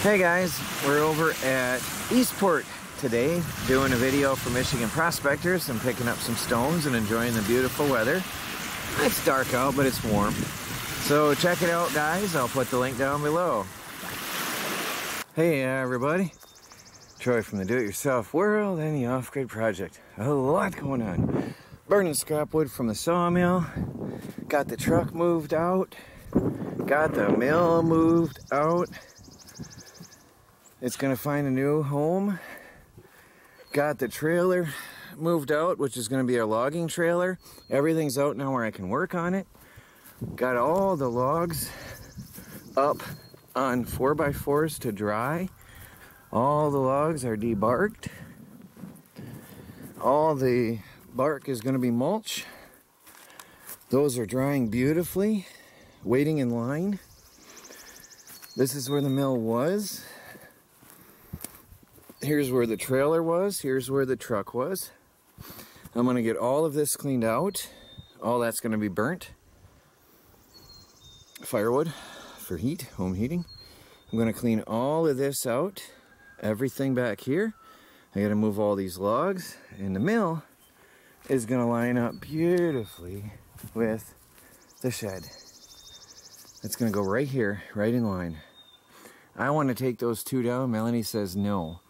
Hey guys, we're over at Eastport today doing a video for Michigan prospectors and picking up some stones and enjoying the beautiful weather. It's dark out, but it's warm. So check it out, guys. I'll put the link down below. Hey everybody, Troy from the Do-It-Yourself World and the Off-Grid Project. A lot going on. Burning scrap wood from the sawmill. Got the truck moved out. Got the mill moved out. It's gonna find a new home. Got the trailer moved out, which is gonna be our logging trailer. Everything's out now where I can work on it. Got all the logs up on 4x4s to dry. All the logs are debarked. All the bark is gonna be mulch. Those are drying beautifully, waiting in line. This is where the mill was. Here's where the trailer was. Here's where the truck was. I'm gonna get all of this cleaned out. All that's gonna be burnt. Firewood for heat, home heating. I'm gonna clean all of this out. Everything back here. I gotta move all these logs. And the mill is gonna line up beautifully with the shed. It's gonna go right here, right in line. I want to take those two down. Melanie says no.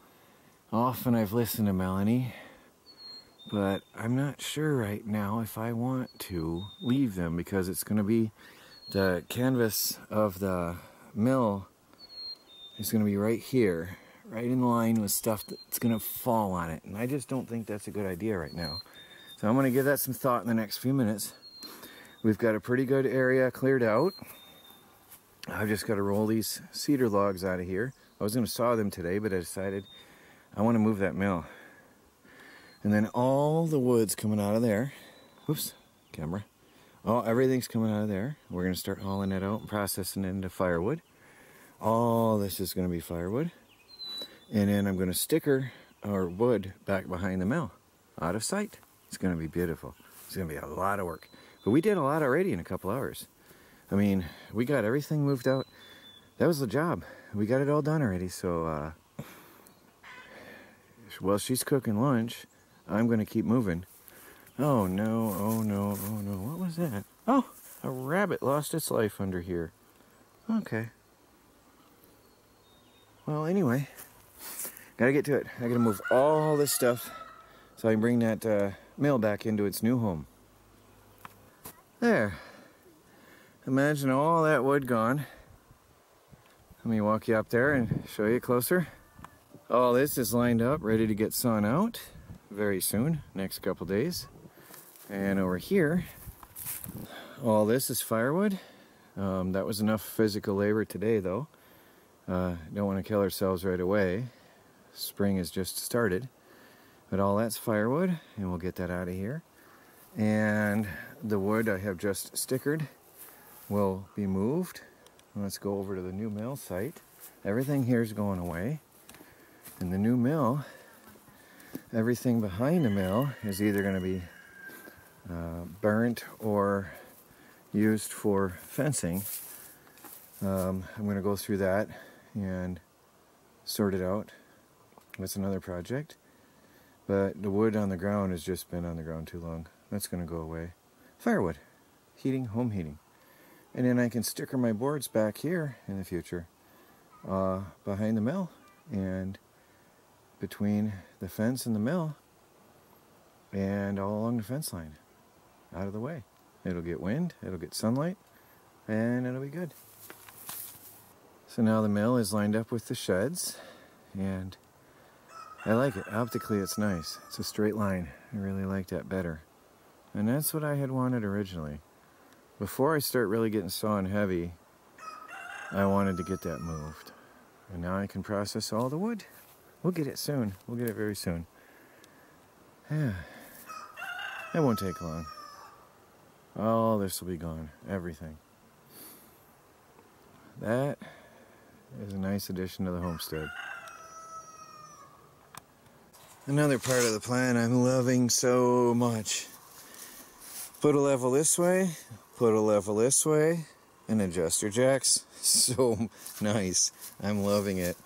Often I've listened to Melanie, but I'm not sure right now if I want to leave them because it's going to be the canvas of the mill is going to be right here, right in line with stuff that's going to fall on it. And I just don't think that's a good idea right now. So I'm going to give that some thought in the next few minutes. We've got a pretty good area cleared out. I've just got to roll these cedar logs out of here. I was going to saw them today, but I decided I want to move that mill. And then all the wood's coming out of there. Whoops, camera. Oh, everything's coming out of there. We're going to start hauling it out and processing it into firewood. All this is going to be firewood. And then I'm going to sticker our wood back behind the mill, out of sight. It's going to be beautiful. It's going to be a lot of work. But we did a lot already in a couple hours. I mean, we got everything moved out. That was the job. We got it all done already, so while she's cooking lunch, I'm gonna keep moving. Oh no, oh no, oh no. What was that? Oh, a rabbit lost its life under here. Okay. Well, anyway, gotta get to it. I gotta move all this stuff so I can bring that mill back into its new home. There. Imagine all that wood gone. Let me walk you up there and show you closer. All this is lined up, ready to get sawn out very soon, next couple days. And over here, all this is firewood. That was enough physical labor today though. Don't want to kill ourselves right away. Spring has just started. But all that's firewood, and we'll get that out of here. And the wood I have just stickered will be moved. Let's go over to the new mill site. Everything here is going away. And the new mill, everything behind the mill is either going to be burnt or used for fencing. I'm going to go through that and sort it out. That's another project. But the wood on the ground has just been on the ground too long. That's going to go away. Firewood, heating, home heating. And then I can sticker my boards back here in the future, behind the mill and between the fence and the mill and all along the fence line, out of the way. It'll get wind, it'll get sunlight, and it'll be good. So now the mill is lined up with the sheds, and I like it. Optically it's nice. It's a straight line. I really like that better. And that's what I had wanted originally. Before I start really getting sawn heavy, I wanted to get that moved. And now I can process all the wood. We'll get it soon. We'll get it very soon. Yeah. It won't take long. All this will be gone. Everything. That is a nice addition to the homestead. Another part of the plan I'm loving so much. Put a level this way, put a level this way, and adjuster jacks. So nice. I'm loving it.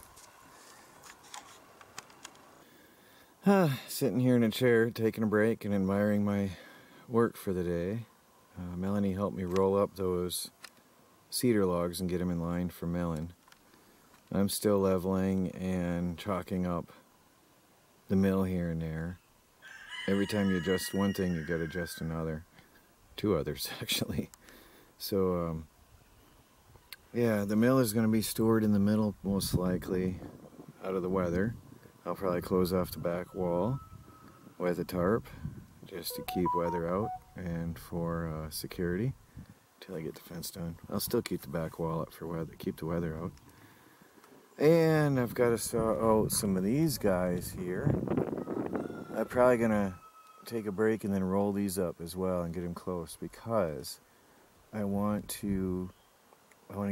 Sitting here in a chair, taking a break and admiring my work for the day. Melanie helped me roll up those cedar logs and get them in line for milling. I'm still leveling and chalking up the mill here and there. Every time you adjust one thing, you got to adjust another. Two others, actually. So, yeah, the mill is going to be stored in the middle, most likely, out of the weather. I'll probably close off the back wall with a tarp, just to keep weather out and for security, until I get the fence done. I'll still keep the back wall up for weather, keep the weather out. And I've got to saw out some of these guys here. I'm probably going to take a break and then roll these up as well and get them close, because I want to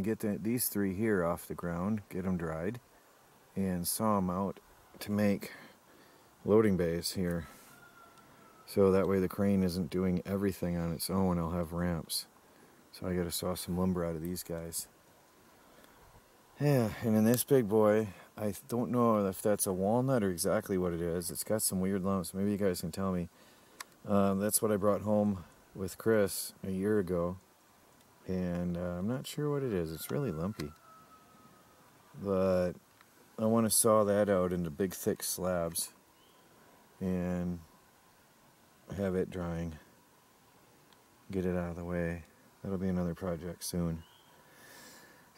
get these three here off the ground, get them dried, and saw them out to make loading bays here. So that way the crane isn't doing everything on its own. I'll have ramps. So I got to saw some lumber out of these guys. Yeah, and in this big boy, I don't know if that's a walnut or exactly what it is. It's got some weird lumps. Maybe you guys can tell me. That's what I brought home with Chris a year ago. And I'm not sure what it is. It's really lumpy. But I want to saw that out into big thick slabs and have it drying. Get it out of the way. That'll be another project soon.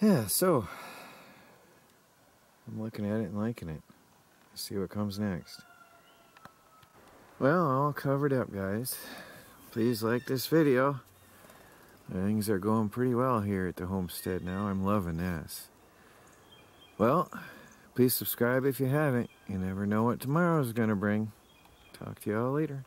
Yeah, so I'm looking at it and liking it. Let's see what comes next. Well, all covered up, guys. Please like this video. Things are going pretty well here at the homestead now. I'm loving this. Well, please subscribe if you haven't. You never know what tomorrow's gonna bring. Talk to you all later.